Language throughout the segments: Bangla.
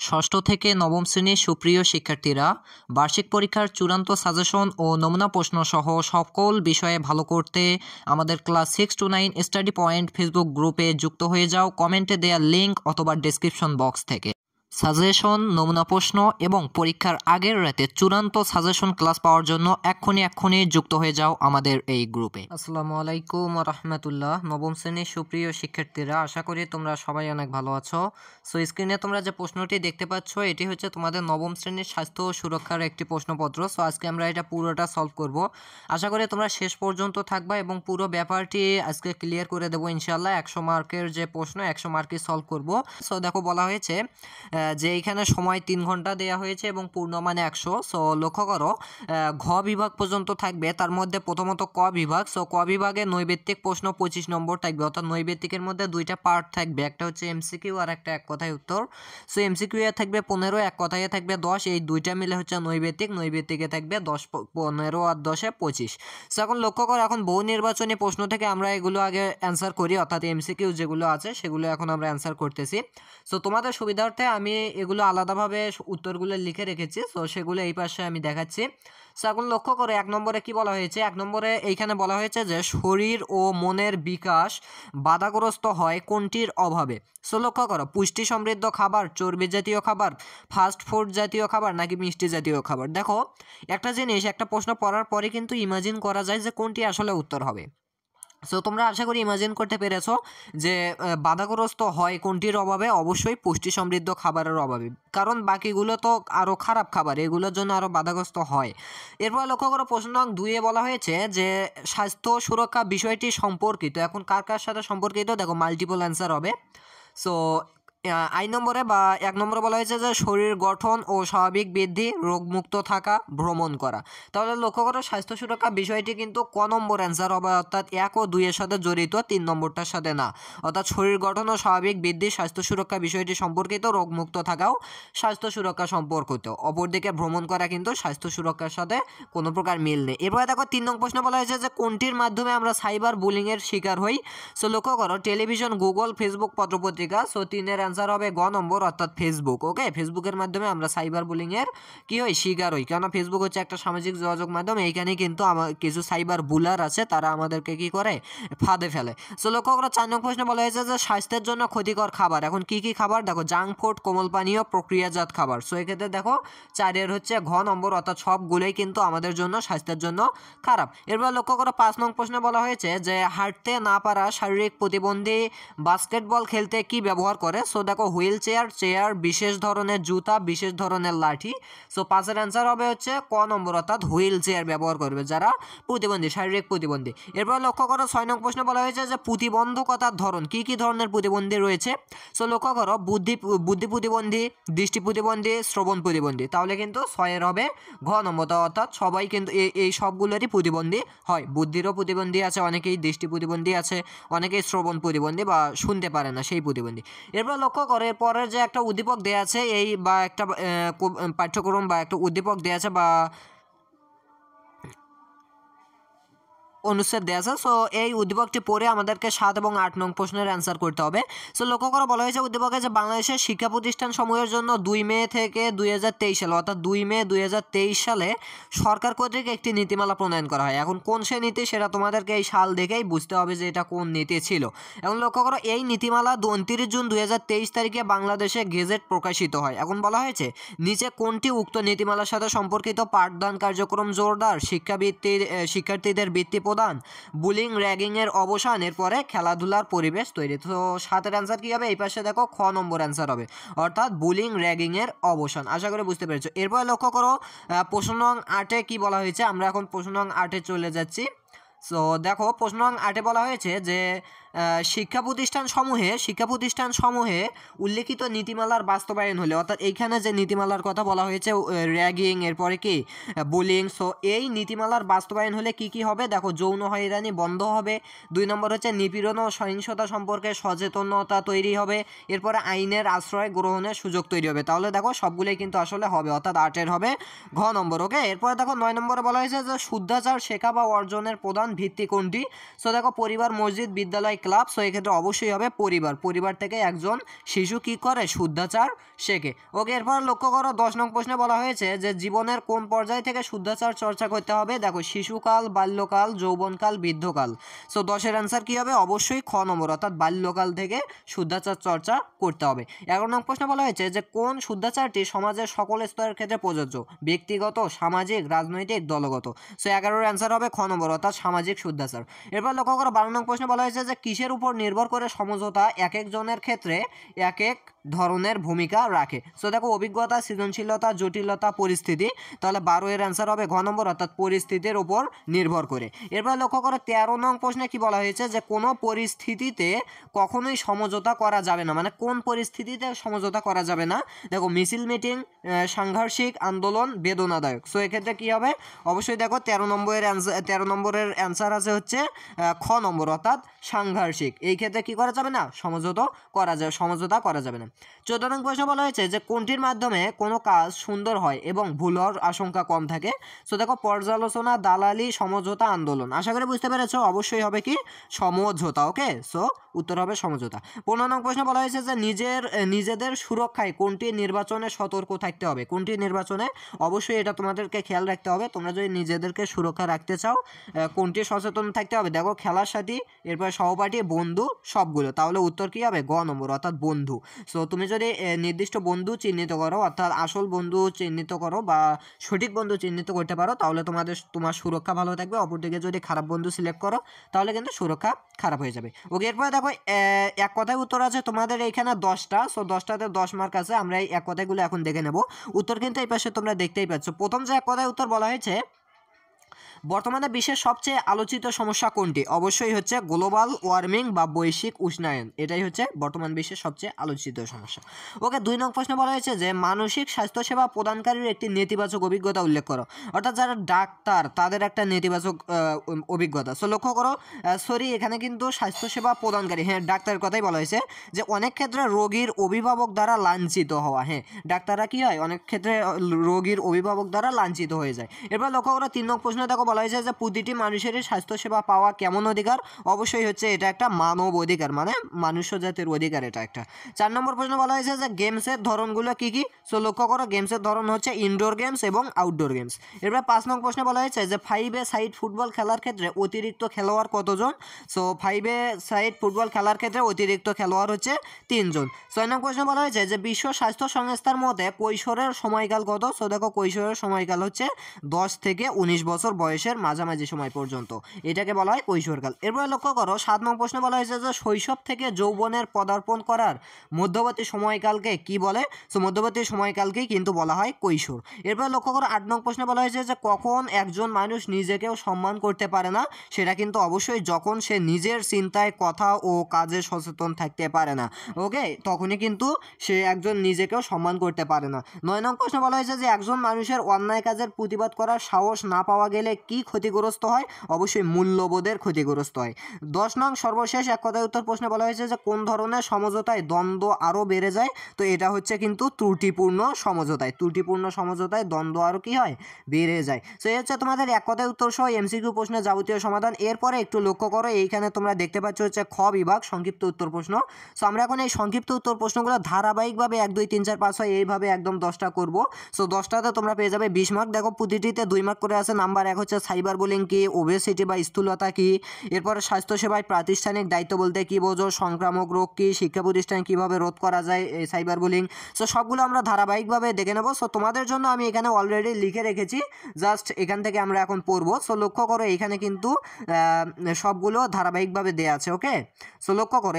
ষষ্ঠ থেকে নবম শ্রেণীর সুপ্রিয় শিক্ষার্থীরা, বার্ষিক পরীক্ষার চূড়ান্ত সাজেশন ও নমুনা প্রশ্ন সহ সকল বিষয়ে ভালো করতে আমাদের class 6 to 9 study point Facebook গ্রুপে যুক্ত হয়ে যাও কমেন্টে দেয়া লিঙ্ক অথবা ডেসক্রিপশন বক্স থেকে। সাজেশন, নমুনা প্রশ্ন এবং পরীক্ষার আগের রাতে চূড়ান্ত সাজেশন ক্লাস পাওয়ার জন্য এক্ষুনি যুক্ত হয়ে যাও আমাদের এই গ্রুপে। আসসালামু আলাইকুম রহমতুল্লাহ। নবম শ্রেণীর সুপ্রিয় শিক্ষার্থীরা, আশা করি তোমরা সবাই অনেক ভালো আছো। সো স্ক্রিনে তোমরা যে প্রশ্নটি দেখতে পাচ্ছ, এটি হচ্ছে তোমাদের নবম শ্রেণীর স্বাস্থ্য ও সুরক্ষার একটি প্রশ্নপত্র। সো আজকে আমরা এটা পুরোটা সলভ করব। আশা করি তোমরা শেষ পর্যন্ত থাকবা এবং পুরো ব্যাপারটি আজকে ক্লিয়ার করে দেবো ইনশাল্লাহ। 100 মার্কের যে প্রশ্ন 100 মার্কই সলভ করব। সো দেখো, বলা হয়েছে যে এখানে সময় 3 ঘন্টা দেওয়া হয়েছে এবং পূর্ণমানে 100। সো লক্ষ্য করো, ঘ বিভাগ পর্যন্ত থাকবে। তার মধ্যে প্রথমত ক বিভাগ। সো ক বিভাগে নৈবেত্তিক প্রশ্ন 25 নম্বর থাকবে, অর্থাৎ নৈবেত্তিকের মধ্যে দুইটা পার্ট থাকবে, একটা হচ্ছে এমসিকিউ আর একটা এক কথায় উত্তর। সো এমসিকিউ এ থাকবে 15, এক কথায় থাকবে 10। এই দুইটা মিলে হচ্ছে নৈবেত্তিকে থাকবে 10, 15 আর 10 25। সো এখন লক্ষ্য করো, এখন বহু নির্বাচনী প্রশ্ন থেকে আমরা এগুলো আগে অ্যান্সার করি, অর্থাৎ এমসিকিউ যেগুলো আছে সেগুলো এখন আমরা অ্যান্সার করতেছি। সো তোমাদের সুবিধার্থে আমি এগুলো আলাদাভাবে উত্তরগুলো লিখে রেখেছি। সো সেগুলো এই পাশে আমি দেখাচ্ছি। সো এখন লক্ষ্য করে 1 নম্বরে কি বলা হয়েছে। 1 নম্বরে এইখানে বলা হয়েছে যে শরীর ও মনের বিকাশ বাধাগ্রস্ত হয় কোনটির অভাবে। সো লক্ষ্য করো, পুষ্টি সমৃদ্ধ খাবার, চর্বি জাতীয় খাবার, ফাস্ট ফুড জাতীয় খাবার নাকি মিষ্টি জাতীয় খাবার। দেখো, একটা জিনিস, একটা প্রশ্ন পড়ার পরে কিন্তু ইমাজিন করা যায় যে কোনটি আসলে উত্তর হবে। সো তোমরা আশা করি ইমাজিন করতে পেরেছো যে বাধাগ্রস্ত হয় কোনটির অভাবে। অবশ্যই পুষ্টি সমৃদ্ধ খাবারের অভাবে, কারণ বাকিগুলো তো আরও খারাপ খাবার, এগুলোর জন্য আরও বাধাগ্রস্ত হয়। এরপর লক্ষ্য করো, প্রশ্ন নং 2-এ বলা হয়েছে যে স্বাস্থ্য সুরক্ষা বিষয়টি সম্পর্কিত। এখন কার কার সাথে সম্পর্কিত, দেখো মাল্টিপল অ্যান্সার হবে। সো আই নম্বরে বা 1 নম্বরে বলা হয়েছে যে শরীর গঠন ও স্বাভাবিক বৃদ্ধি, রোগমুক্ত থাকা, ভ্রমণ করা। তাহলে লক্ষ্য করো, স্বাস্থ্য সুরক্ষা বিষয়টি কিন্তু ক নম্বর অ্যান্সার হবে, অর্থাৎ 1 ও 2 এর সাথে জড়িত, 3 নম্বরটার সাথে না। অর্থাৎ শরীর গঠন ও স্বাভাবিক বৃদ্ধি স্বাস্থ্য সুরক্ষা বিষয়টি সম্পর্কিত, রোগমুক্ত থাকাও স্বাস্থ্য সুরক্ষা সম্পর্কিত। অপরদিকে ভ্রমণ করা কিন্তু স্বাস্থ্য সুরক্ষার সাথে কোনো প্রকার মিল নেই। এরপরে দেখো 3 নং প্রশ্ন বলা হয়েছে যে কোনটির মাধ্যমে আমরা সাইবার বুলিংয়ের শিকার হই। সো লক্ষ্য করো, টেলিভিশন, গুগল, ফেসবুক, পত্রপত্রিকা। সো 3-এর অ্যান্সার হবে গ নম্বর, অর্থাৎ ফেসবুক। ওকে, ফেসবুকের মাধ্যমে আমরা সাইবার বুলিংয়ের কি হই, শিকার হই। কেন, ফেসবুক হচ্ছে একটা সামাজিক যোগাযোগ মাধ্যম। এইখানে কিন্তু কিছু সাইবার বুলার আছে, তারা আমাদেরকে কি করে, ফাঁদে ফেলে। সো লক্ষ্য করো, 4 নং প্রশ্নে বলা হয়েছে যে স্বাস্থ্যের জন্য ক্ষতিকর খাবার। এখন কি কি খাবার, দেখো জাঙ্ক ফুড, কোমল পানীয়, প্রক্রিয়াজাত খাবার। সো এক্ষেত্রে দেখো 4-এর হচ্ছে ঘ নম্বর, অর্থাৎ সবগুলোই কিন্তু আমাদের জন্য, স্বাস্থ্যের জন্য খারাপ। এরপর লক্ষ্য করো, 5 নং প্রশ্নে বলা হয়েছে যে হাঁটতে না পারা শারীরিক প্রতিবন্ধী বাস্কেটবল খেলতে কি ব্যবহার করে। সো দেখো হুইল চেয়ার, বিশেষ ধরনের জুতা, বিশেষ ধরনের লাঠি। সো 5-এর অ্যান্সার হবে হচ্ছে ক নম্বর, অর্থাৎ হুইল চেয়ার ব্যবহার করবে যারা প্রতিবন্ধী, শারীরিক প্রতিবন্ধী। এরপর লক্ষ্য করো, 6 নং প্রশ্নে বলা হয়েছে যে প্রতিবন্ধকতার ধরন, কি কি ধরনের প্রতিবন্ধী রয়েছে। সো লক্ষ্য করো, বুদ্ধি প্রতিবন্ধী, দৃষ্টি প্রতিবন্ধী, শ্রবণ প্রতিবন্ধী। তাহলে কিন্তু 6-এর হবে ঘ নম্বর, অর্থাৎ সবাই কিন্তু এই সবগুলোরই প্রতিবন্ধী হয়। বুদ্ধিরও প্রতিবন্ধী আছে অনেকেই, দৃষ্টি প্রতিবন্ধী আছে অনেকেই, শ্রবণ প্রতিবন্ধী বা শুনতে পারে না সেই প্রতিবন্ধী। এরপর লক্ষ্য করে, পরের যে একটা উদ্দীপক দেওয়া আছে এই বা একটা পাঠ্যক্রম বা একটা উদ্দীপক দেওয়া আছে বা অনুচ্ছেদ দেওয়া আছে। সো এই উদ্দীপকটি পড়ে আমাদেরকে 7 এবং 8 নং প্রশ্নের অ্যান্সার করতে হবে। সো লক্ষ্য করে বলা হয়েছে উদ্দীপকে যে বাংলাদেশের শিক্ষা প্রতিষ্ঠান সমূহের জন্য 2 মে থেকে 2023 সালে, অর্থাৎ 2 মে 2023 সালে সরকার কর্তৃক একটি নীতিমালা প্রণয়ন করা হয়। এখন কোন সে নীতি, সেটা তোমাদেরকে এই সাল দেখেই বুঝতে হবে যে এটা কোন নীতি ছিল। এখন লক্ষ্য করো, এই নীতিমালা 29 জুন 2023 তারিখে বাংলাদেশে গেজেট প্রকাশিত হয়। এখন বলা হয়েছে নিচে কোনটি উক্ত নীতিমালার সাথে সম্পর্কিত। পাঠদান কার্যক্রম জোরদার, শিক্ষার্থীদের বৃত্তি প্রদান, বুলিং র্যাগিংয়ের অবসান, এরপরে খেলাধুলার পরিবেশ তৈরি। তো 7-এর অ্যান্সার কি হবে, এই পাশে দেখো খ নম্বর অ্যান্সার হবে, অর্থাৎ বুলিং র্যাগিংয়ের অবসান। আশা করি বুঝতে পেরেছো। এরপরে লক্ষ্য করো, প্রশ্ন নং 8-এ কি বলা হয়েছে। আমরা এখন প্রশ্ন নং 8-এ চলে যাচ্ছি। সো দেখো, প্রশ্ন নং 8-এ বলা হয়েছে যে শিক্ষা প্রতিষ্ঠান সমূহে উল্লেখিত নীতিমালার বাস্তবায়ন হলে, অর্থাৎ এইখানে যে নীতিমালার কথা বলা হয়েছে, র্যাগিং, এরপরে কি বুলিং। সো এই নীতিমালার বাস্তবায়ন হলে কি কি হবে, দেখো যৌন হয়রানি বন্ধ হবে। 2 নম্বর হচ্ছে নিপীড়ন ও সহিংসতা সম্পর্কে সচেতনতা তৈরি হবে। এরপরে আইনের আশ্রয় গ্রহণের সুযোগ তৈরি হবে। তাহলে দেখো সবগুলোই কিন্তু আসলে হবে, অর্থাৎ 8-এর হবে ঘ নম্বর। ওকে, এরপরে দেখো 9 নম্বরে বলা হয়েছে যে শুদ্ধাচার শেখা বা অর্জনের প্রধান ভিত্তি কোনটি। সো দেখো পরিবার, মসজিদ, বিদ্যালয়, ক্লাব, সো এক্ষেত্রে অবশ্যই হবে পরিবার। পরিবার থেকে একজন শিশু কি করে শুদ্ধাচার শেখে। ওকে, এরপর লক্ষ্য করো 10 নং প্রশ্নে বলা হয়েছে যে জীবনের কোন পর্যায় থেকে শুদ্ধাচার চর্চা করতে হবে। দেখো শিশুকাল, বাল্যকাল, যৌবনকাল, বৃদ্ধকাল। সো 10-এর অ্যান্সার কী হবে? অবশ্যই খ নম্বর, অর্থাৎ বাল্যকাল থেকে শুদ্ধাচার চর্চা করতে হবে। 11 নং প্রশ্নে বলা হয়েছে যে কোন শুদ্ধাচারটি সমাজের সকল স্তরের ক্ষেত্রে প্রযোজ্য? ব্যক্তিগত, সামাজিক, রাজনৈতিক, দলগত। সো 11-এর অ্যান্সার হবে খ নম্বর, অর্থাৎ সামাজিক শুদ্ধাচার। এরপর লক্ষ্য করো 12 নং প্রশ্নে বলা হয়েছে যে কিসের উপর নির্ভর করে সমঝোতা এক একজনের ক্ষেত্রে এক এক ধরনের ভূমিকা রাখে। সো দেখো অভিজ্ঞতা, সৃজনশীলতা, জটিলতা, পরিস্থিতি। তাহলে 12-এর অ্যান্সার হবে ঘ নম্বর, অর্থাৎ পরিস্থিতির উপর নির্ভর করে। এরপর লক্ষ্য করো 13 নং প্রশ্নে কি বলা হয়েছে যে কোনো পরিস্থিতিতে কখনোই সমঝোতা করা যাবে না। মানে কোন পরিস্থিতিতে সমঝোতা করা যাবে না? দেখো মিছিল, মিটিং, সাংঘর্ষিক, আন্দোলন, বেদনাদায়ক। সো এক্ষেত্রে কি হবে? অবশ্যই দেখো 13 নম্বরের অ্যান্সার আছে হচ্ছে খ নম্বর, অর্থাৎ সাংঘর্ষিক। এই ক্ষেত্রে কি করা যাবে না? সমঝোতা করা যাবে না। 14 নং প্রশ্ন বলা হয়েছে যে কোনটির মাধ্যমে কোনো কাজ সুন্দর হয় এবং ভুল হওয়ার আশঙ্কা কম থাকে। সো দেখো পর্যালোচনা, দালালি, সমঝোতা, আন্দোলন। আশা করি বুঝতে পেরেছো। অবশ্যই হবে কি? সমঝোতা। ওকে, সো উত্তর হবে সমঝোতা। 15 নং প্রশ্ন বলা হয়েছে যে নিজেদের সুরক্ষায় কোনটি নির্বাচনে সতর্ক থাকতে হবে। কোনটি নির্বাচনে? অবশ্যই এটা তোমাদেরকে খেয়াল রাখতে হবে। তোমরা যদি নিজেদেরকে সুরক্ষা রাখতে চাও কোনটি সচেতন থাকতে হবে? দেখো খেলার সাথী, এরপর সহপাঠী, বন্ধু, সবগুলো। তাহলে উত্তর কি হবে? গ নম্বর, অর্থাৎ বন্ধু। সো তুমি যদি নির্দিষ্ট বন্ধু চিহ্নিত করো, অর্থাৎ আসল বন্ধু চিহ্নিত করো বা সঠিক বন্ধু চিহ্নিত করতে পারো, তাহলে তোমার সুরক্ষা ভালো থাকবে। অপরদিকে যদি খারাপ বন্ধু সিলেক্ট করো তাহলে কিন্তু সুরক্ষা খারাপ হয়ে যাবে। ওকে, এরপরে দেখো এক কথায় উত্তর আছে তোমাদের এইখানে 10টা। সো 10টাতে 10 মার্ক আছে। আমরা এই এক কথাগুলো এখন দেখে নেব। উত্তর কিন্তু এই পাশে তোমরা দেখতেই পাচ্ছ। প্রথম যে এক কথায় উত্তর বলা হয়েছে, বর্তমানে বিশ্বের সবচেয়ে আলোচিত সমস্যা কোনটি? অবশ্যই হচ্ছে গ্লোবাল ওয়ার্মিং বা বৈশ্বিক উষ্ণায়ন। এটাই হচ্ছে বর্তমান বিশ্বের সবচেয়ে আলোচিত সমস্যা। ওকে, 2 নং প্রশ্নে বলা হয়েছে যে মানসিক স্বাস্থ্যসেবা প্রদানকারীর একটি নেতিবাচক অভিজ্ঞতা উল্লেখ করো। অর্থাৎ যারা ডাক্তার তাদের একটা নেতিবাচক অভিজ্ঞতা। সো লক্ষ্য করো, এখানে কিন্তু স্বাস্থ্যসেবা প্রদানকারী, হ্যাঁ ডাক্তারের কথাই বলা হয়েছে যে অনেক ক্ষেত্রে রোগীর অভিভাবক দ্বারা লাঞ্ছিত হওয়া। হ্যাঁ, ডাক্তাররা কি হয়? অনেক ক্ষেত্রে রোগীর অভিভাবক দ্বারা লাঞ্ছিত হয়ে যায়। এরপর লক্ষ্য করো 3 নং প্রশ্নে দেখো বলা হয়েছে যে প্রতিটি মানুষেরই স্বাস্থ্যসেবা পাওয়া কেমন অধিকার? অবশ্যই হচ্ছে এটা একটা মানব অধিকার, মানে মনুষ্য জাতির অধিকার এটা একটা। 4 নম্বর প্রশ্ন বলা হয়েছে যে গেমসের ধরনগুলো কি কি? সো লক্ষ্য করো গেমসের ধরন হচ্ছে ইনডোর গেমস এবং আউটডোর গেমস। এরপর 5 নং প্রশ্নে বলা হয়েছে যে 5 সাইড ফুটবল খেলার ক্ষেত্রে অতিরিক্ত খেলোয়াড় কতজন? সো 5 সাইড ফুটবল খেলার ক্ষেত্রে অতিরিক্ত খেলোয়াড় হচ্ছে 3 জন। 6 নং প্রশ্ন বলা হয়েছে যে বিশ্ব স্বাস্থ্য সংস্থার মতে কৈশোরের সময়কাল কত? সো দেখো কৈশোরের সময়কাল হচ্ছে 10 থেকে 19 বছর বয়সের মাঝামাঝি সময় পর্যন্ত, এটাকে বলা হয় কৈশোরকাল। এরপরে লক্ষ্য করো 7 নং প্রশ্নে বলা হয়েছে যে শৈশব থেকে যৌবনের পদার্পণ করার মধ্যবর্তী সময়কালকে কি বলে? সো মধ্যবর্তী সময়কালকেই কিন্তু বলা হয় কৈশোর। এরপরে লক্ষ্য করো 8 নং প্রশ্নে বলা হয়েছে যে কখন একজন মানুষ নিজেকেও সম্মান করতে পারে না? সেটা কিন্তু অবশ্যই যখন সে নিজের চিন্তায়, কথা ও কাজে সচেতন থাকতে পারে না। ওকে, তখনই কিন্তু সে একজন নিজেকেও সম্মান করতে পারে না। 9 নং প্রশ্নে বলা হয়েছে যে একজন মানুষের অন্যায় কাজের প্রতিবাদ করার সাহস না পাওয়া গেলে কি ক্ষতিগ্রস্ত হয়? অবশ্যই মূল্যবোধের ক্ষতিগ্রস্ত হয়। 10 নং সর্বশেষ এক কথায় উত্তর প্রশ্নে বলা হয়েছে যে কোন ধরনের সমঝোতায় দ্বন্দ্ব আরও বেড়ে যায়? তো এটা হচ্ছে কিন্তু ত্রুটিপূর্ণ সমঝোতায়। ত্রুটিপূর্ণ সমঝোতায় দ্বন্দ্ব আরও কি হয়? বেড়ে যায়। সো এই হচ্ছে তোমাদের এক কথায় উত্তর সহ এমসিকিউ প্রশ্নের যাবতীয় সমাধান। এরপরে একটু লক্ষ্য করো, এইখানে তোমরা দেখতে পাচ্ছ হচ্ছে খ বিভাগ সংক্ষিপ্ত উত্তর প্রশ্ন। সো আমরা এখন এই সংক্ষিপ্ত উত্তর প্রশ্নগুলো ধারাবাহিকভাবে 1 2 3 4 5 6 এইভাবে একদম 10টা করব। সো 10টাতে তোমরা পেয়ে যাবে 20 মার্ক। দেখো প্রতিটিতে 2 মার্ক করে আছে। নাম্বার 1 হচ্ছে সাইবার বুলিং কি, ওবেসিটি বা স্থূলতা কি, এরপরে স্বাস্থ্যসেবায় প্রাতিষ্ঠানিক দায়িত্ব বলতে কি বোঝো, সংক্রামক রোগ কি, শিক্ষা প্রতিষ্ঠানে কীভাবে রোধ করা যায় এই সাইবার বুলিং। সো সবগুলো আমরা ধারাবাহিকভাবে দেখে নেব। সো তোমাদের জন্য আমি এখানে অলরেডি লিখে রেখেছি, জাস্ট এখান থেকে আমরা এখন পড়বো। সো লক্ষ্য করো এইখানে কিন্তু সবগুলো ধারাবাহিকভাবে দেওয়া আছে। ওকে, সো লক্ষ্য করো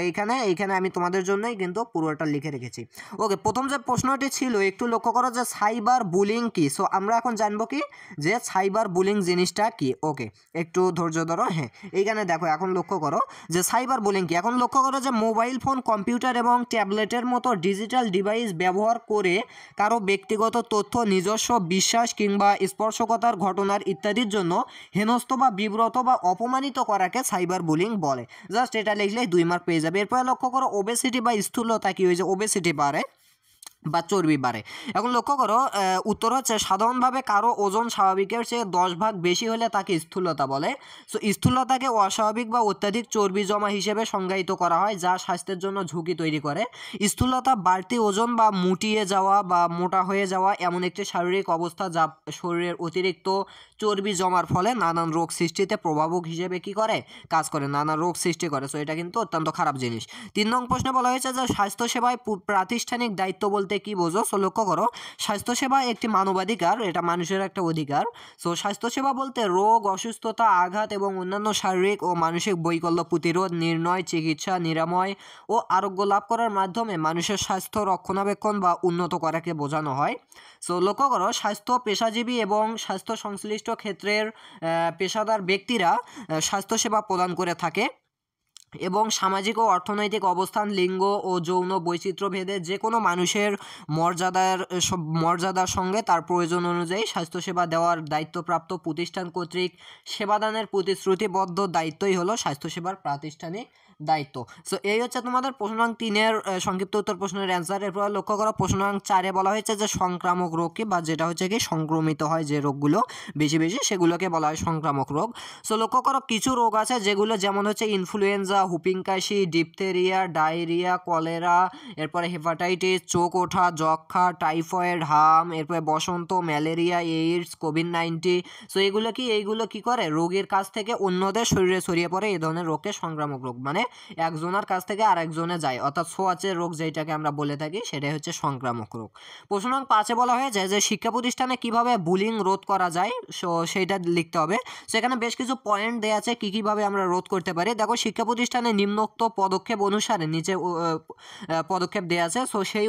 এইখানে আমি তোমাদের জন্যই কিন্তু পুরোটা লিখে রেখেছি। ওকে, প্রথম যে প্রশ্নটি ছিল একটু লক্ষ্য করো যে সাইবার বুলিং কি। সো আমরা এখন জানবো কি যে সাইবার বুলিং জিনিসটা কি। ওকে, একটু ধৈর্য ধরো। হ্যাঁ, এইখানে দেখো এখন লক্ষ্য করো যে সাইবার বুলিং কি। এখন লক্ষ্য করো যে মোবাইল ফোন, কম্পিউটার এবং ট্যাবলেটের মতো ডিজিটাল ডিভাইস ব্যবহার করে কারো ব্যক্তিগত তথ্য, নিজস্ব বিশ্বাস কিংবা স্পর্শকতার ঘটনার ইত্যাদির জন্য হেনস্থ বা বিব্রত বা অপমানিত করাকে সাইবার বুলিং বলে। জাস্ট এটা লিখলেই 2 মার্ক পেয়ে যাবে। এরপরে লক্ষ্য করো ওবেসিটি বা স্থূলতা কি। হয়েছে ওবেসিটি বাড়ে বা চর্বি বাড়ে। এখন লক্ষ্য করো, উত্তর হচ্ছে সাধারণভাবে কারো ওজন স্বাভাবিকের চেয়ে 10 ভাগ বেশি হলে তাকে স্থূলতা বলে। সো স্থূলতাকে অস্বাভাবিক বা অত্যাধিক চর্বি জমা হিসেবে সংজ্ঞায়িত করা হয়, যা স্বাস্থ্যের জন্য ঝুঁকি তৈরি করে। স্থূলতা বাড়তি ওজন বা মুটিয়ে যাওয়া বা মোটা হয়ে যাওয়া এমন একটি শারীরিক অবস্থা যা শরীরের অতিরিক্ত চর্বি জমার ফলে নানান রোগ সৃষ্টিতে প্রভাবক হিসেবে কি করে, কাজ করে, নানা রোগ সৃষ্টি করে। সো এটা কিন্তু অত্যন্ত খারাপ জিনিস। 3 নং প্রশ্নে বলা হয়েছে যে স্বাস্থ্যসেবায় প্রাতিষ্ঠানিক দায়িত্ব বলতে কি বোঝো? সো লক্ষ্য করো, স্বাস্থ্যসেবা একটি মানবাধিকার, এটা মানুষের একটা অধিকার। সো স্বাস্থ্যসেবা বলতে রোগ, অসুস্থতা, আঘাত এবং অন্যান্য শারীরিক ও মানসিক বৈকল্য প্রতিরোধ, নির্ণয়, চিকিৎসা, নিরাময় ও আরোগ্য লাভ করার মাধ্যমে মানুষের স্বাস্থ্য রক্ষণাবেক্ষণ বা উন্নত করাকে বোঝানো হয়। সো লক্ষ্য করো, স্বাস্থ্য পেশাজীবী এবং স্বাস্থ্য সংশ্লিষ্ট ক্ষেত্রের পেশাদার ব্যক্তিরা স্বাস্থ্যসেবা প্রদান করে থাকে এবং সামাজিক ও অর্থনৈতিক অবস্থান, লিঙ্গ ও যৌন বৈচিত্র্য ভেদে যে কোনো মানুষের মর্যাদার সঙ্গে তার প্রয়োজন অনুযায়ী স্বাস্থ্যসেবা দেওয়ার দায়িত্বপ্রাপ্ত প্রতিষ্ঠান কর্তৃক সেবাদানের প্রতিশ্রুতিবদ্ধ দায়িত্বই হলো স্বাস্থ্যসেবার প্রাতিষ্ঠানিক দায়িত্ব। সো এই হচ্ছে তোমাদের প্রশ্ন নং 3-এর সংক্ষিপ্ত উত্তর প্রশ্নের অ্যান্সার। এরপর লক্ষ্য করো, প্রশ্ন নং 4-এ বলা হয়েছে যে সংক্রামক রোগ কি, বা যেটা হচ্ছে কি সংক্রমিত হয় যে রোগগুলো বেশি বেশি, সেগুলোকে বলা হয় সংক্রামক রোগ। সো লক্ষ্য করো, কিছু রোগ আছে যেগুলো যেমন হচ্ছে ইনফ্লুয়েঞ্জা, হুপিং কাশি, ডিপথেরিয়া, ডায়রিয়া, কলেরা, এরপরে হেপাটাইটিস, চোখ ওঠা, যক্ষা, টাইফয়েড, হাম, এরপরে বসন্ত, ম্যালেরিয়া, এইডস, কোভিড-19। সো এইগুলো কি করে, রোগীর কাছ থেকে অন্যদের শরীরে ছড়িয়ে পড়ে। এই ধরনের রোগকে সংক্রামক রোগ, মানে একজনের কাছ থেকে আরেকজনে যায়, অর্থাৎ ছোঁয়াচে রোগ যেটাকে আমরা বলে থাকি, সেটাই হচ্ছে সংক্রামক রোগ। প্রশ্ন নং 5-এ বলা হয়েছে যে শিক্ষা প্রতিষ্ঠানে কিভাবে বুলিং রোধ করা যায়, সো সেইটা লিখতে হবে। সেখানে বেশ কিছু পয়েন্ট দেওয়া আছে কীভাবে আমরা রোধ করতে পারি। দেখো, শিক্ষা প্রতিষ্ঠানে নিম্নোক্ত পদক্ষেপ অনুসারে নিচে পদক্ষেপ দেওয়া আছে, সো সেই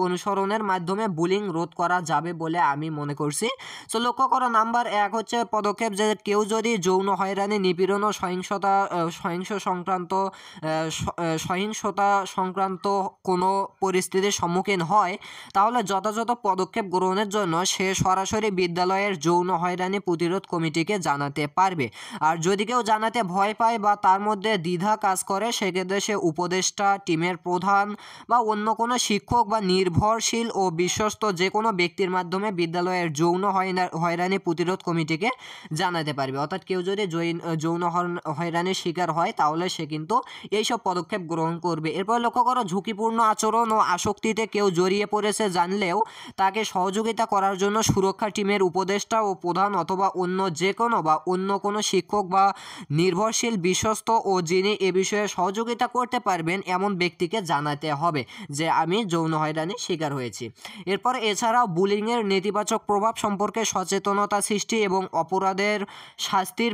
অনুসরণের মাধ্যমে বুলিং রোধ করা যাবে বলে আমি মনে করছি। সো লক্ষ্য করো, নাম্বার 1 হচ্ছে পদক্ষেপ যে কেউ যদি যৌন হয়রানি, নিপীড়ন ও সহিংসতা সংক্রান্ত কোনো পরিস্থিতির সম্মুখীন হয়, তাহলে যথাযথ পদক্ষেপ গ্রহণের জন্য সে সরাসরি বিদ্যালয়ের যৌন হয়রানি প্রতিরোধ কমিটিকে জানাতে পারবে। আর যদি কেউ জানাতে ভয় পায় বা তার মধ্যে দ্বিধা কাজ করে, সেক্ষেত্রে সে উপদেষ্টা, টিমের প্রধান বা অন্য কোনো শিক্ষক বা নির্ভরশীল ও বিশ্বস্ত যে কোনো ব্যক্তির মাধ্যমে বিদ্যালয়ের যৌন হয়রানি প্রতিরোধ কমিটিকে জানাতে পারবে। অর্থাৎ কেউ যদি যৌন হয়রানির শিকার হয়, তাহলে সে কিন্তু এইসব পদক্ষেপ গ্রহণ করবে। এরপর লক্ষ্য করো, ঝুঁকিপূর্ণ আচরণ ও আসক্তিতে কেউ জড়িয়ে পড়েছে জানলেও তাকে সহযোগিতা করার জন্য সুরক্ষা টিমের উপদেষ্টা ও প্রধান অথবা অন্য যে কোনো বা অন্য কোনো শিক্ষক বা নির্ভরশীল, বিশ্বস্ত ও যিনি এ বিষয়ে সহযোগিতা করতে পারবেন এমন ব্যক্তিকে জানাতে হবে যে আমি যৌন হয়রানির শিকার হয়েছি। এরপর এছাড়াও বুলিংয়ের নেতিবাচক প্রভাব সম্পর্কে সচেতনতা সৃষ্টি এবং অপরাধের শাস্তির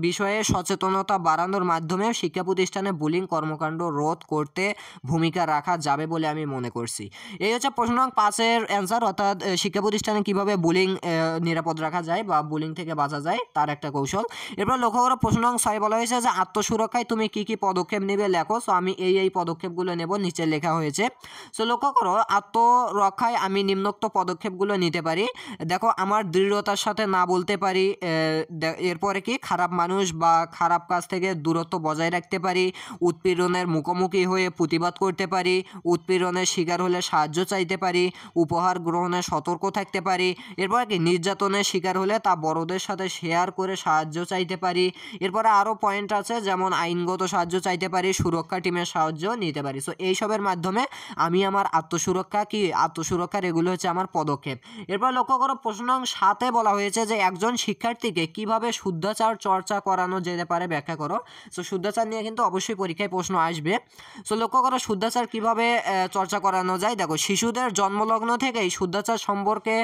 বিষয়ে সচেতনতা বাড়ানোর মাধ্যমে শিক্ষা প্রতিষ্ঠানে বুলিং কর্মকাণ্ড রোধ করতে ভূমিকা রাখা যাবে বলে আমি মনে করছি। এই হচ্ছে প্রশ্ন নং 5-এর অ্যান্সার, অর্থাৎ শিক্ষা প্রতিষ্ঠানে কীভাবে বুলিং নিরাপদ রাখা যায় বা বুলিং থেকে বাঁচা যায় তার একটা কৌশল। এরপর লক্ষ্য করো, প্রশ্ন নং 6 বলা হয়েছে যে আত্মসুরক্ষায় তুমি কী কী পদক্ষেপ নেবে লেখো। সো আমি এই পদক্ষেপগুলো নেব, নিচে লেখা হয়েছে। সো লক্ষ্য করো, আত্মরক্ষায় আমি নিম্নোক্ত পদক্ষেপগুলো নিতে পারি। দেখো, আমার দৃঢ়তার সাথে না বলতে পারি। এরপরে কি, খারাপ মানুষ বা খারাপ কাজ থেকে দূরত্ব বজায় রাখতে পারি। উৎপীড়নের মুখোমুখি হয়ে প্রতিবাদ করতে পারি। উৎপীড়নের শিকার হলে সাহায্য চাইতে পারি। উপহার গ্রহণে সতর্ক থাকতে পারি। এরপরে কি, নির্যাতনের শিকার হলে তা বড়দের সাথে শেয়ার করে সাহায্য চাইতে পারি। এরপরে আরও পয়েন্ট আছে, যেমন আইনগত সাহায্য চাইতে পারি, সুরক্ষা টিমের সাহায্য নিতে পারি। সো এইসবের মাধ্যমে আমি আমার আত্মসুরক্ষার এগুলো হচ্ছে আমার পদক্ষেপ। এরপর লক্ষ্য করো, প্রশ্ন নং 7-এ বলা হয়েছে যে একজন শিক্ষার্থীকে কিভাবে শুদ্ধাচার চর্চা করানো যেতে পারে ব্যাখ্যা করো। সো শুদ্ধাচার নিয়ে কিন্তু অবশ্যই পরীক্ষায় প্রশ্ন আসবে। সো লক্ষ্য করো, শুদ্ধাচার কিভাবে চর্চা করানো যায়। দেখো, শিশুদের জন্মলগ্ন থেকেই শুদ্ধাচার সম্পর্কে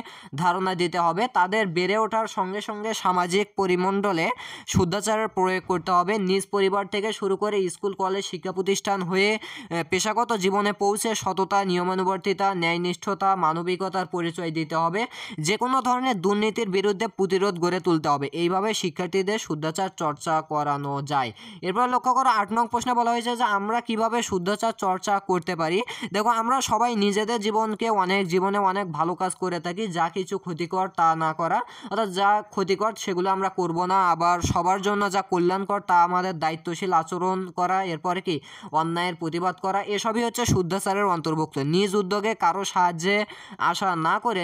ধারণা দিতে হবে। তাদের বেড়ে ওঠার সঙ্গে সঙ্গে সামাজিক পরিমণ্ডলে শুদ্ধাচারের প্রয়োগ করতে হবে। নিজ পরিবার থেকে শুরু করে স্কুল, কলেজ, শিক্ষা প্রতিষ্ঠান হয়ে পেশাগত জীবনে পৌঁছে সততা, নিয়মানুবর্তিতা, ন্যায়নিষ্ঠতা, মানবিকতার পরিচয় দিতে হবে। যে কোনো ধরনের দুর্নীতির বিরুদ্ধে প্রতিরোধ গড়ে তুলতে হবে। এইভাবে শিক্ষার্থীদের শুদ্ধাচার চর্চা করানো যায়। এরপর লক্ষ্য করো, 8 নং প্রশ্নে বলা হয়েছে যে আমরা কিভাবে শুদ্ধাচার চর্চা করতে পারি। দেখো আমরা সবাই নিজেদের জীবনে অনেক ভালো কাজ করে থাকি, যা কিছু ক্ষতিকর তা না করা, অর্থাৎ যা ক্ষতিকর সেগুলো আমরা করব না, আবার সবার জন্য যা কল্যাণকর তা আমাদের দায়িত্বশীল আচরণ করা, এরপরে কি অন্যায়ের প্রতিবাদ করা, এসবই হচ্ছে শুদ্ধাচারের অন্তর্ভুক্ত। নিজ উদ্যোগে কারো সাহায্যে আশা না করে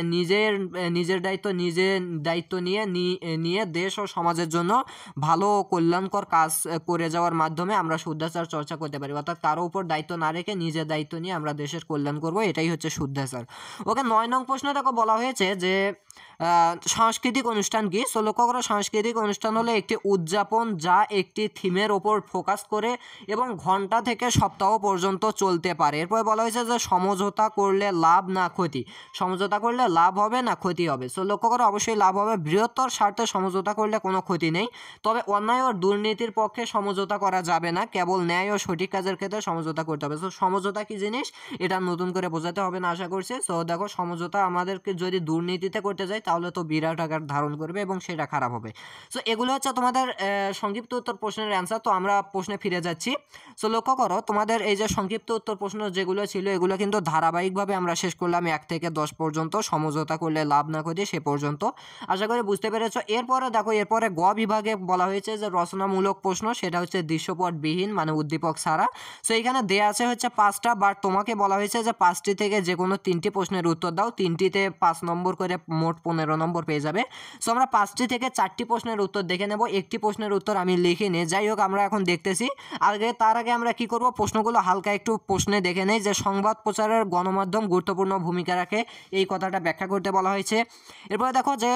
নিজের দায়িত্ব নিয়ে দেশ ও সমাজের জন্য ভালো ও কল্যাণকর কাজ করে যাওয়ার মাধ্যমে আমরা শুদ্ধাচার চর্চা করতে পারি। অর্থাৎ কারো উপর দায়িত্ব না রেখে নিজের দায়িত্ব নিয়ে আমরা দেশের কল্যাণ করব, এটাই হচ্ছে শুদ্ধাচার। ওকে, 9 নং প্রশ্নে দেখো বলা হয়েছে যে সাংস্কৃতিক অনুষ্ঠান কি। সো লক্ষ্য করো, সাংস্কৃতিক অনুষ্ঠান হলো একটি উদযাপন যা একটি থিমের ওপর ফোকাস করে এবং ঘন্টা থেকে সপ্তাহ পর্যন্ত চলতে পারে। এরপরে বলা হয়েছে যে সমঝোতা করলে লাভ না ক্ষতি। সমঝোতা করলে লাভ হবে না ক্ষতি হবে। সো লক্ষ্য করো, অবশ্যই লাভ হবে। বৃহত্তর স্বার্থে সমঝোতা করলে কোনো ক্ষতি নেই, তবে অন্যায় ও দুর্নীতির পক্ষে সমঝোতা করা যাবে না, কেবল ন্যায় ও সঠিক কাজের ক্ষেত্রে সমঝোতা করতে হবে। সো সমঝোতা কি জিনিস এটা নতুন করে বোঝাতে হবে না আশা করছি। সো দেখো, সমঝোতা আমাদেরকে যদি দুর্নীতিতে করতে যাই তাহলে তো বিরাট আকার ধারণ করবে এবং সেটা খারাপ হবে। সো এগুলো হচ্ছে তোমাদের সংক্ষিপ্ত উত্তর প্রশ্নের অ্যান্সার। তো আমরা প্রশ্নে ফিরে যাচ্ছি। সো লক্ষ্য করো, তোমাদের এই যে সংক্ষিপ্ত উত্তর প্রশ্ন যেগুলো ছিল এগুলো কিন্তু ধারাবাহিকভাবে আমরা শেষ করলাম 1 থেকে 10 পর্যন্ত, সমঝোতা করলে লাভ না ক্ষতি সে পর্যন্ত। আশা করি বুঝতে পেরেছ। এরপরে দেখো, এরপরে গ বিভাগে বলা হয়েছে যে রচনামূলক প্রশ্ন, সেটা হচ্ছে দৃশ্যপটবিহীন মানে উদ্দীপক ছাড়া। সো এখানে দেয়া আছে হচ্ছে 5টা, বাট তোমাকে বলা হয়েছে যে 5টি থেকে যে কোনো 3টি প্রশ্নের উত্তর দাও। 3টিতে 5 নম্বর করে মোট 15 নম্বর পেয়ে যাবে। সো আমরা 5টি থেকে 4টি প্রশ্নের উত্তর দেখে নেব। একটি প্রশ্নের উত্তর আমি লিখে নিই। যাই হোক, আমরা এখন দেখতেছি। তার আগে আমরা কি করব, প্রশ্নগুলো হালকা একটু প্রশ্নে দেখে নেই। যে সংবাদ প্রচারের গণমাধ্যম গুরুত্বপূর্ণ ভূমিকা রাখে, এই কথাটা ব্যাখ্যা করতে বলা হয়েছে। এরপরে দেখো যে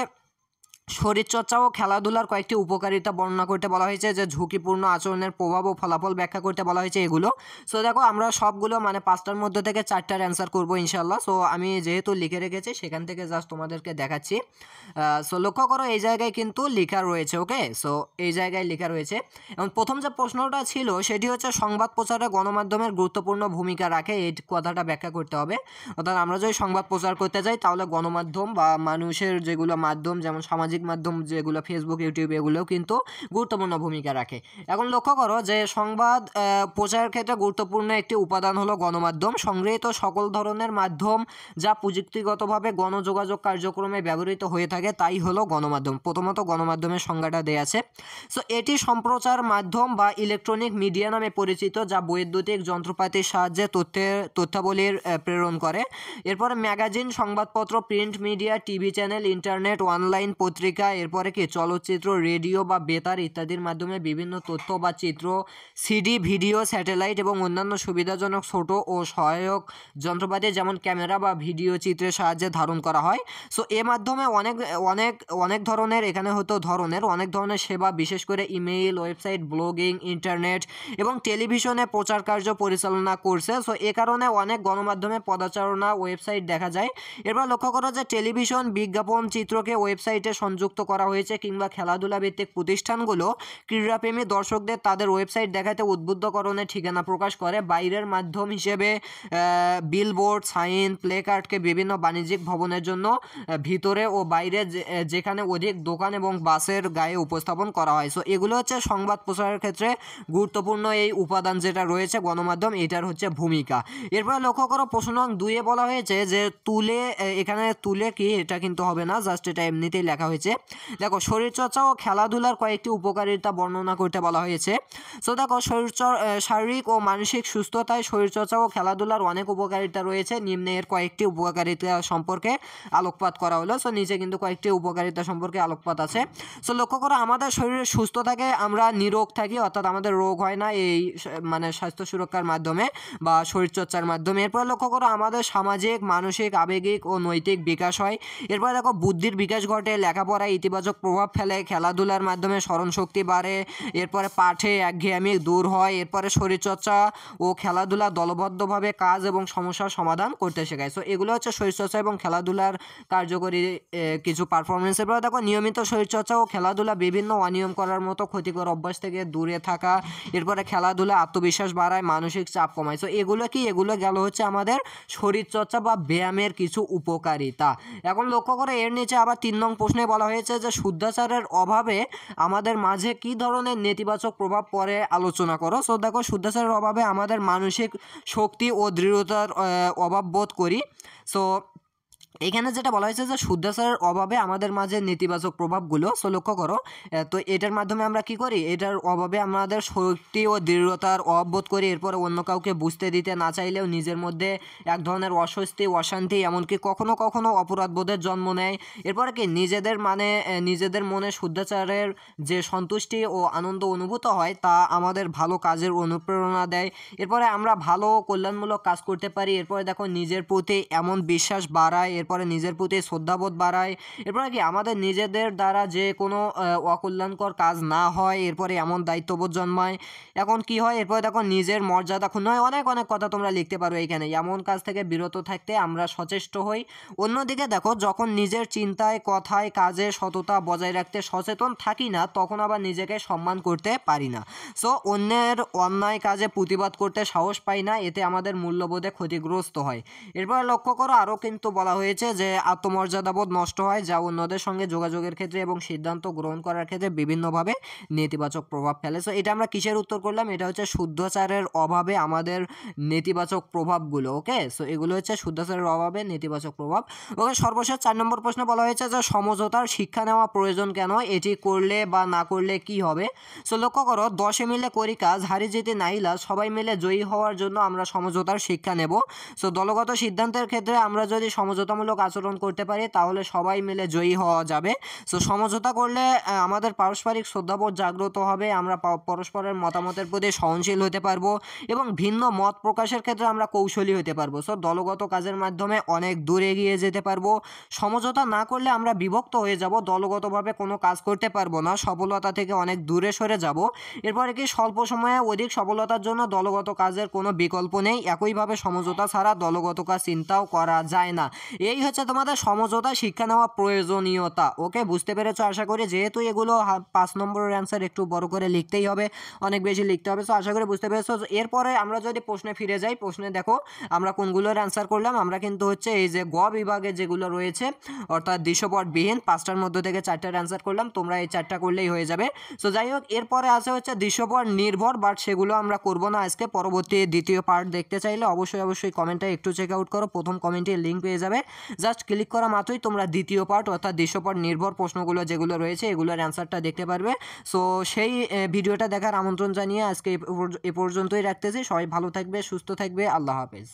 শরীরচর্চা ও খেলাধুলার কয়েকটি উপকারিতা বর্ণনা করতে বলা হয়েছে। যে ঝুঁকিপূর্ণ আচরণের প্রভাব ও ফলাফল ব্যাখ্যা করতে বলা হয়েছে এগুলো। সো দেখো, আমরা সবগুলো মানে 5টার মধ্যে থেকে 4টার অ্যান্সার করবো ইনশাল্লাহ। সো আমি যেহেতু লিখে রেখেছি সেখান থেকে জাস্ট তোমাদেরকে দেখাচ্ছি। সো লক্ষ্য করো, এই জায়গায় কিন্তু লেখা রয়েছে। ওকে, সো এই জায়গায় লেখা রয়েছে। এবং প্রথম যে প্রশ্নটা ছিল সেটি হচ্ছে সংবাদ প্রচারে গণমাধ্যমের গুরুত্বপূর্ণ ভূমিকা রাখে, এই কথাটা ব্যাখ্যা করতে হবে। অর্থাৎ আমরা যদি সংবাদ প্রচার করতে যাই তাহলে গণমাধ্যম বা মানুষের যেগুলো মাধ্যম, যেমন সামাজিক মাধ্যম যেগুলো ফেসবুক, ইউটিউব, এগুলোও কিন্তু গুরুত্বপূর্ণ ভূমিকা রাখে। এখন লক্ষ্য করো যে সংবাদ প্রচারের ক্ষেত্রে গুরুত্বপূর্ণ একটি উপাদান হলো গণমাধ্যম। সংগৃহীত সকল ধরনের মাধ্যম যা প্রযুক্তিগতভাবে গণযোগাযোগ কার্যক্রমে ব্যবহৃত হয়ে থাকে তাই হলো গণমাধ্যম। প্রথমত গণমাধ্যমের সংজ্ঞাটা দেয়া আছে। সো এটি সম্প্রচার মাধ্যম বা ইলেকট্রনিক মিডিয়া নামে পরিচিত, যা বৈদ্যুতিক যন্ত্রপাতির সাহায্যে তথ্যাবলীর প্রেরণ করে। এরপরে ম্যাগাজিন, সংবাদপত্র, print media, TV channel, internet, online পত্রিকা, এরপরে কি চলচ্চিত্র, রেডিও বা বেতার ইত্যাদির মাধ্যমে বিভিন্ন তথ্য বা চিত্র, সিডি, ভিডিও, স্যাটেলাইট এবং অন্যান্য সুবিধাজনক ছোট ও সহায়ক যন্ত্রপাতি যেমন ক্যামেরা বা ভিডিও চিত্রের সাহায্যে ধারণ করা হয়। সো এ মাধ্যমে অনেক ধরনের অনেক ধরনের সেবা, বিশেষ করে ইমেইল, ওয়েবসাইট, ব্লগিং, ইন্টারনেট এবং টেলিভিশনে প্রচার কার্য পরিচালনা করছে। সো এ কারণে অনেক গণমাধ্যমে পদাচারণা ওয়েবসাইট দেখা যায়। এরপর লক্ষ্য করো যে টেলিভিশন বিজ্ঞাপন চিত্রকে ওয়েবসাইটে সংযুক্ত করা হয়েছে, কিংবা খেলাধুলা ভিত্তিক প্রতিষ্ঠানগুলো ক্রীড়াপ্রেমী দর্শকদের তাদের ওয়েবসাইট দেখাতে উদ্বুদ্ধকরণের ঠিকানা প্রকাশ করে। বাইরের মাধ্যম হিসেবে বিলবোর্ড, সাইন, প্লেকার্ডকে বিভিন্ন বাণিজ্যিক ভবনের জন্য ভিতরে ও বাইরে যেখানে অধিক দোকান এবং বাসের গায়ে উপস্থাপন করা হয়। সো এগুলো হচ্ছে সংবাদ প্রচারের ক্ষেত্রে গুরুত্বপূর্ণ এই উপাদান যেটা রয়েছে গণমাধ্যম, এটার হচ্ছে ভূমিকা। এরপরে লক্ষ্য করো, প্রশ্ন নং 2-এ বলা হয়েছে যে এখানে তুলে কি, এটা কিন্তু হবে না, জাস্ট এটা এমনিতেই লেখা হয়েছে। দেখো, শরীরচর্চা ও খেলাধুলার কয়েকটি উপকারিতা বর্ণনা করতে বলা হয়েছে। সো দেখো, শারীরিক ও মানসিক সুস্থতায় শরীরচর্চা ও খেলাধুলার অনেক উপকারিতা রয়েছে। নিম্নে এর কয়েকটি উপকারিতা সম্পর্কে আলোকপাত করা হলো। সো নিচে কিন্তু কয়েকটি উপকারিতা সম্পর্কে আলোকপাত আছে। সো লক্ষ্য করো, আমাদের শরীরে সুস্থ থাকে, আমরা নিরোগ থাকি, অর্থাৎ আমাদের রোগ হয় না এই মানে স্বাস্থ্য সুরক্ষার মাধ্যমে বা শরীরচর্চার মাধ্যমে। এরপর লক্ষ্য করো, আমাদের সামাজিক, মানসিক, আবেগিক ও নৈতিক বিকাশ হয়। এরপর দেখো, বুদ্ধির বিকাশ ঘটে, লেখাপড়ায় ইতিবাচক প্রভাব ফেলে, খেলাধুলার মাধ্যমে স্মরণশক্তি বাড়ে, এরপরে পাঠে একঘেয়েমি দূর হয়। এরপরে শরীরচর্চা ও খেলাধুলা দলবদ্ধভাবে কাজ এবং সমস্যার সমাধান করতে শেখায়। সো এগুলো হচ্ছে শরীরচর্চা এবং খেলাধুলার কার্যকরী কিছু পারফরমেন্স। এরপরে দেখো, নিয়মিত শরীরচর্চা ও খেলাধুলা বিভিন্ন অনিয়ম করার মতো ক্ষতিকর অভ্যাস থেকে দূরে থাকা। এরপরে খেলাধুলা আত্মবিশ্বাস বাড়ায়, মানসিক চাপ কমায়। সো এগুলো গেল হচ্ছে আমাদের শরীরচর্চা বা ব্যায়ামের কিছু উপকারিতা। এখন লক্ষ্য করে এর নিচে আবার 3 নং প্রশ্নে বলা বলা হয়েছে যে শুদ্ধাচারের অভাবে আমাদের মাঝে কি ধরনের নেতিবাচক প্রভাব পড়ে আলোচনা করো। সো দেখো, শুদ্ধাচারের অভাবে আমাদের মানসিক শক্তি ও দৃঢ়তার অভাব বোধ করি। সো এখানে যেটা বলা হয়েছে যে শুদ্ধাচারের অভাবে আমাদের মাঝে নেতিবাচক প্রভাবগুলো, সো লক্ষ্য করো। তো এটার মাধ্যমে আমরা কি করি, এটার অভাবে আমাদের শক্তি ও দৃঢ়তার অভাব বোধ করি। এরপরে অন্য কাউকে বুঝতে দিতে না চাইলেও নিজের মধ্যে এক ধরনের অস্বস্তি, অশান্তি, এমনকি কখনো কখনো অপরাধবোধের জন্ম নেয়। এরপরে কি নিজেদের মনে শুদ্ধাচারের যে সন্তুষ্টি ও আনন্দ অনুভূত হয় তা আমাদের ভালো কাজের অনুপ্রেরণা দেয়। এরপরে আমরা ভালো কল্যাণমূলক কাজ করতে পারি। এরপরে দেখো, নিজের প্রতি এমন বিশ্বাস বাড়ায়, এরপরে নিজের প্রতি শ্রদ্ধাবোধ বাড়ায়। এরপরে কি আমাদের নিজেদের দ্বারা যে কোনো অকল্যাণকর কাজ না হয়, এরপরে এমন দায়িত্ববোধ জন্মায়। এখন কি হয়, এরপরে দেখো নিজের মর্যাদা ক্ষুণ্ণ হয়। অনেক অনেক কথা তোমরা লিখতে পারো এইখানে। এমন কাজ থেকে বিরত থাকতে আমরা সচেষ্ট হই। অন্যদিকে দেখো, যখন নিজের চিন্তায়, কথায়, কাজে সততা বজায় রাখতে সচেতন থাকি না, তখন আবার নিজেকে সম্মান করতে পারি না। সো অন্যের অন্যায় কাজে প্রতিবাদ করতে সাহস পাই না, এতে আমাদের মূল্যবোধে ক্ষতিগ্রস্ত হয়। এরপরে লক্ষ্য করো, আরও কিন্তু বলা হয়েছে যে আত্মমর্যাদাবোধ নষ্ট হয়, যা অন্যদের সঙ্গে যোগাযোগের ক্ষেত্রে এবং সিদ্ধান্ত গ্রহণ করার ক্ষেত্রে বিভিন্নভাবে নেতিবাচক প্রভাব ফেলে। সো এটা আমরা কিসের উত্তর করলাম, এটা হচ্ছে শুদ্ধাচারের অভাবে আমাদের নেতিবাচক প্রভাবগুলো। ওকে, সো এগুলো হচ্ছে শুদ্ধাচারের অভাবে নেতিবাচক প্রভাব। ওকে, সর্বশেষ 4 নম্বর প্রশ্ন বলা হয়েছে যে সমঝোতার শিক্ষা নেওয়া প্রয়োজন কেন, এটি করলে বা না করলে কি হবে। সো লক্ষ্য করো, 10 মিলে করি কাজ, হারি জিতে নাইলা, সবাই মিলে জয়ী হওয়ার জন্য আমরা সমঝোতার শিক্ষা নেব। সো দলগত সিদ্ধান্তের ক্ষেত্রে আমরা যদি সমঝোতামূলক আচরণ করতে পারি, তাহলে সবাই মিলে জয়ী হওয়া যাবে। সো সমঝোতা করলে আমাদের পারস্পরিক শ্রদ্ধাবোধ জাগ্রত হবে, আমরা পরস্পরের মতামতের প্রতি সহনশীল হতে পারবো এবং ভিন্ন মত প্রকাশের ক্ষেত্রে আমরা কৌশলী হতে পারবো। সো দলগত কাজের মাধ্যমে অনেক দূর এগিয়ে যেতে পারবো। সমঝোতা না করলে আমরা বিভক্ত হয়ে যাব, দলগতভাবে কোনো কাজ করতে পারবো না, সফলতা থেকে অনেক দূরে সরে যাব। এরপরে কি স্বল্প সময়ে অধিক সফলতার জন্য দলগত কাজের কোনো বিকল্প নেই। একইভাবে সমঝোতা ছাড়া দলগত কাজ চিন্তাও করা যায় না। এই হচ্ছে তোমাদের সমঝোতা শিক্ষা নেওয়া প্রয়োজনীয়তা। ওকে, বুঝতে পেরেছো আশা করি। যেহেতু এগুলো 5 নম্বরের অ্যান্সার একটু বড় করে লিখতেই হবে, অনেক বেশি লিখতে হবে। সো আশা করি বুঝতে পেরেছো। এরপরে আমরা যদি প্রশ্নে ফিরে যাই, প্রশ্নে দেখো আমরা কোনগুলোর অ্যান্সার করলাম। আমরা কিন্তু হচ্ছে এই যে গ বিভাগে যেগুলো রয়েছে, অর্থাৎ দৃশ্যপটবিহীন 5টার মধ্যে থেকে 4টার অ্যান্সার করলাম। তোমরা এই 4টা করলেই হয়ে যাবে। সো যাই হোক, এরপরে আছে হচ্ছে দৃশ্যপট নির্ভর, বাট সেগুলো আমরা করব না আজকে। পরবর্তী দ্বিতীয় পার্ট দেখতে চাইলে অবশ্যই কমেন্টে একটু চেক আউট করো, প্রথম কমেন্টে লিঙ্ক পেয়ে যাবে। জাস্ট ক্লিক করা মাত্রই তোমরা দ্বিতীয় পার্ট অর্থাৎ দৃশ্যপট নির্ভর প্রশ্নগুলো যেগুলো রয়েছে এগুলোর অ্যান্সারটা দেখতে পারবে। সো সেই ভিডিওটা দেখার আমন্ত্রণ জানিয়ে আজকে এ পর্যন্তই রাখতেছি। সবাই ভালো থাকবে, সুস্থ থাকবে। আল্লাহ হাফেজ।